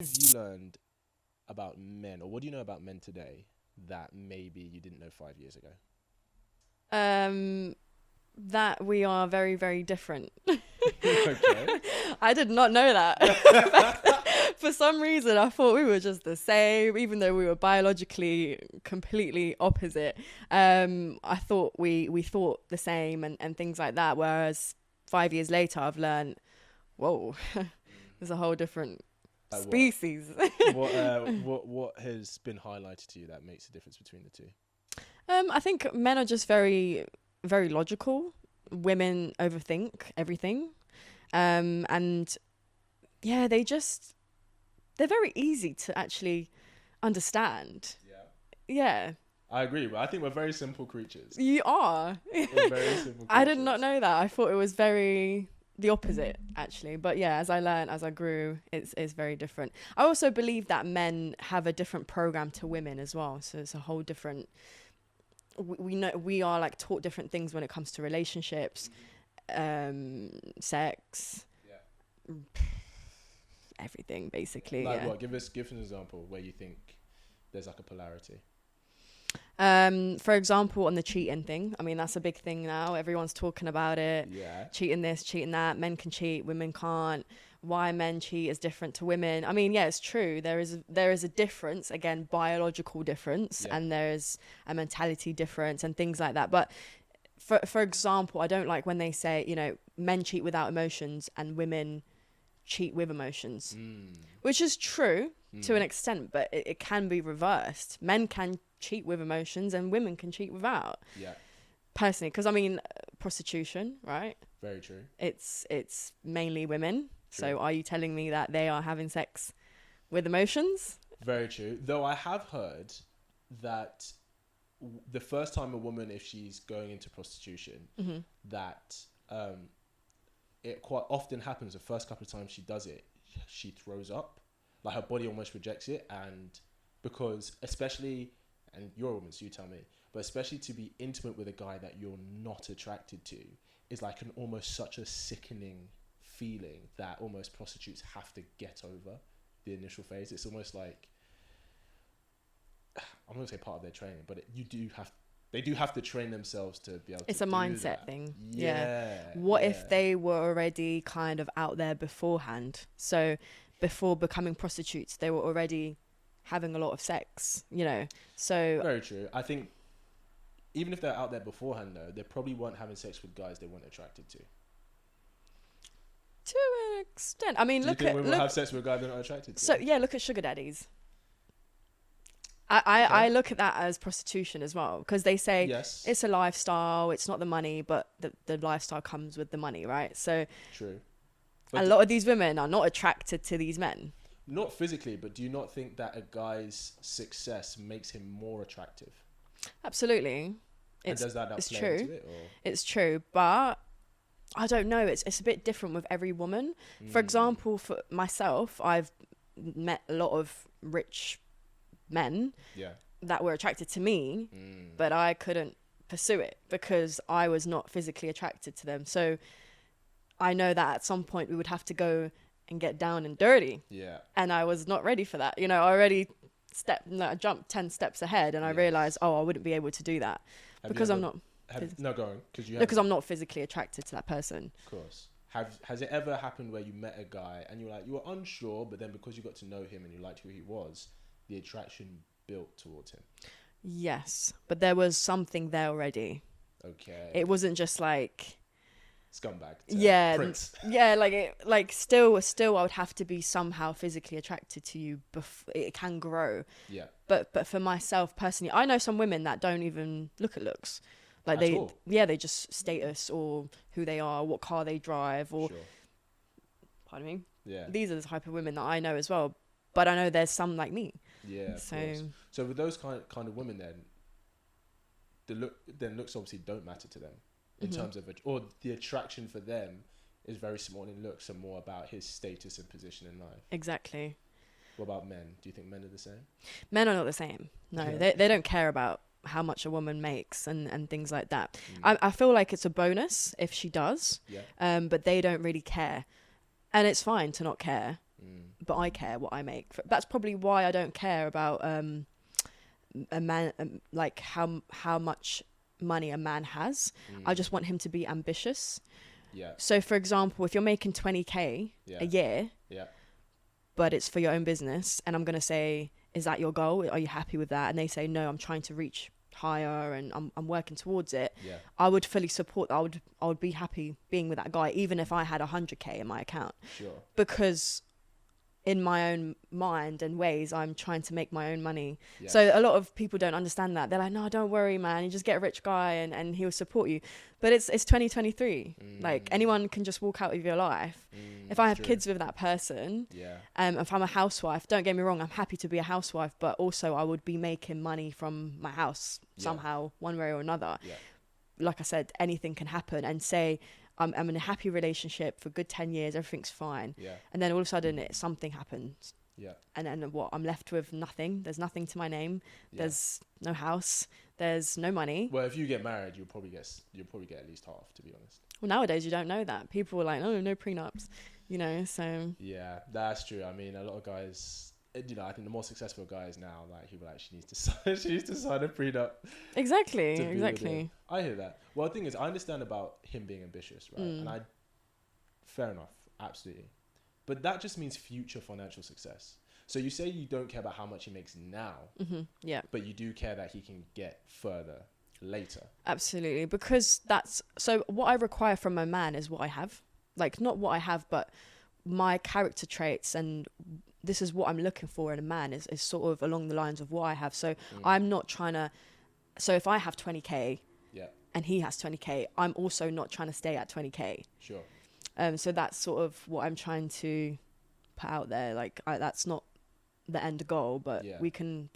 Have you learned about men, or what do you know about men today that maybe you didn't know 5 years ago? Um, that we are very, very different. Okay. I did not know that. For some reason, I thought we were just the same, even though we were biologically completely opposite. I thought we thought the same and things like that. Whereas 5 years later, I've learned, whoa, there's a whole different Like what? species. What has been highlighted to you that makes the difference between the two? I think men are just very, very logical. Women overthink everything. And yeah, they're very easy to actually understand. Yeah. Yeah, I agree, but I think we're very simple creatures. you are. We're very simple I did not creatures. know that. I thought it was very the opposite actually. But yeah, as I learned, as I grew, it's very different. I also believe that men have a different program to women as well. So it's a whole different we know we are like taught different things when it comes to relationships, sex, Yeah. everything basically. Like Yeah. what? Give an example where you think there's like a polarity. For example, on the cheating thing, I mean, that's a big thing now. Everyone's talking about it. Yeah. Cheating this, cheating that. Men can cheat, women can't. Why men cheat is different to women. I mean, yeah, it's true. There is a difference, again, biological difference, Yeah. and there's a mentality difference and things like that. But for example, I don't like when they say, men cheat without emotions and women cheat with emotions, Mm. which is true to an Mm. extent, but it can be reversed. Men can cheat with emotions and women can cheat without. Yeah. Personally, because I mean, prostitution, right? Very true. It's mainly women. True. So are you telling me that they are having sex with emotions? Very true. Though I have heard that the first time a woman, if she's going into prostitution, Hmm. that it quite often happens the first couple of times she does it, she throws up. Like her body almost rejects it. And because, especially, and you're a woman, so you tell me, but especially to be intimate with a guy that you're not attracted to is like an almost such a sickening feeling that almost prostitutes have to get over the initial phase. It's almost like, I'm going to say part of their training, but they do have to train themselves to be able It's to a do mindset that. thing. Yeah. Yeah. What Yeah. if they were already kind of out there beforehand? So before becoming prostitutes, they were already having a lot of sex. So Very true. I think even if they're out there beforehand, though, they probably weren't having sex with guys they weren't attracted to. to an extent, I mean, Do you think women will have sex with a guy they're not attracted to? So yeah, look at sugar daddies. I Okay. look at that as prostitution as well, because they say Yes. it's a lifestyle, it's not the money, but the lifestyle comes with the money, right? So True. a But lot of these women are not attracted to these men. not physically, but do you not think that a guy's success makes him more attractive? Absolutely, And it's does that not it's play true. into it? Or? It's true, but I don't know. It's a bit different with every woman. For example, for myself, I've met a lot of rich men Yeah. that were attracted to me, but I couldn't pursue it because I was not physically attracted to them. So I know that at some point we would have to go and get down and dirty, Yeah. and I was not ready for that. I already I jumped 10 steps ahead, and I Yes. realized, I wouldn't be able to do that Have you because I'm ever? not No, go on. Because you because have. I'm not physically attracted to that person. Of course. Has it ever happened where you met a guy and you were unsure, but then because you got to know him and you liked who he was, the attraction built towards him? Yes, but there was something there already. Okay. It wasn't just like Scumbag. yeah, Prince. yeah, like still I would have to be somehow physically attracted to you before it can grow. Yeah. But for myself personally, I know some women that don't even look at looks. Like At all. they just status or who they are, what car they drive, or Sure. pardon me. Yeah. These are the type of women that I know as well. But I know there's some like me. Yeah. Of So course. So with those kind of women, then looks obviously don't matter to them in terms of or the attraction for them is very small in looks and more about his status and position in life. exactly. What about men? Do you think men are the same? Men are not the same. No, Yeah. they don't care about how much a woman makes and things like that. I feel like it's a bonus if she does, Yeah. but they don't really care. And it's fine to not care. but I care what I make. That's probably why I don't care about a man, like how much money a man has. I just want him to be ambitious. Yeah. So for example, if you're making 20k a year, but it's for your own business, and I'm gonna say, is that your goal? Are you happy with that? And they say, no, I'm trying to reach higher and I'm working towards it. I would fully support. I would be happy being with that guy, even if I had 100k in my account. Sure. Because in my own mind and ways, I'm trying to make my own money. So a lot of people don't understand that. They're like, no, don't worry, man. You just get a rich guy and he'll support you. But it's 2023. Like, anyone can just walk out of your life. If I have kids with that person, if I'm a housewife, don't get me wrong, I'm happy to be a housewife, but also I would be making money from my house somehow, one way or another. Like I said, anything can happen. And say I'm in a happy relationship for a good 10 years, everything's fine. And then all of a sudden something happens. And then what? I'm left with nothing. There's nothing to my name. There's no house. There's no money. Well, if you get married, you'll probably get at least half, to be honest. Well, nowadays you don't know that. People are like, oh, no prenups, you know, so. Yeah, that's true. I mean, a lot of guys, you know, I think the more successful guys now, like, people like, she needs to sign a prenup. Exactly. I hear that. Well, the thing is, I understand about him being ambitious, right? And fair enough, absolutely. But that just means future financial success. So you say you don't care about how much he makes now, but you do care that he can get further later. Absolutely, because so what I require from a man is what I have. Like, not what I have, but my character traits, and this is what I'm looking for in a man is sort of along the lines of what I have. So I'm not trying to, so if I have 20k and he has 20k, I'm also not trying to stay at 20k. Sure. So that's sort of what I'm trying to put out there. Like, that's not the end goal, but we can